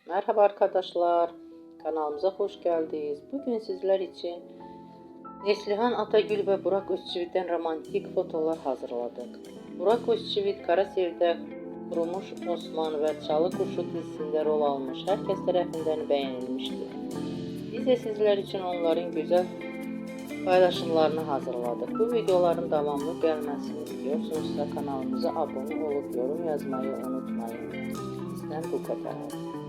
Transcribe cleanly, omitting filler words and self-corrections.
Merhaba arkadaşlar, kanalımıza hoş geldiniz. Bugün sizler için Neslihan Atagül ve Burak Özçivit'ten romantik fotolar hazırladık. Burak Özçivit Kara Sevda Kurumuş Osman ve Çalı Kuşu dizisinde rol almış. Herkes tarafından beğenilmiştir. Biz de sizler için onların güzel paylaşımlarını hazırladık. Bu videoların devamlı gelmesini istiyorsanız kanalımıza abone olup yorum yazmayı unutmayın. Bizden bu kadar.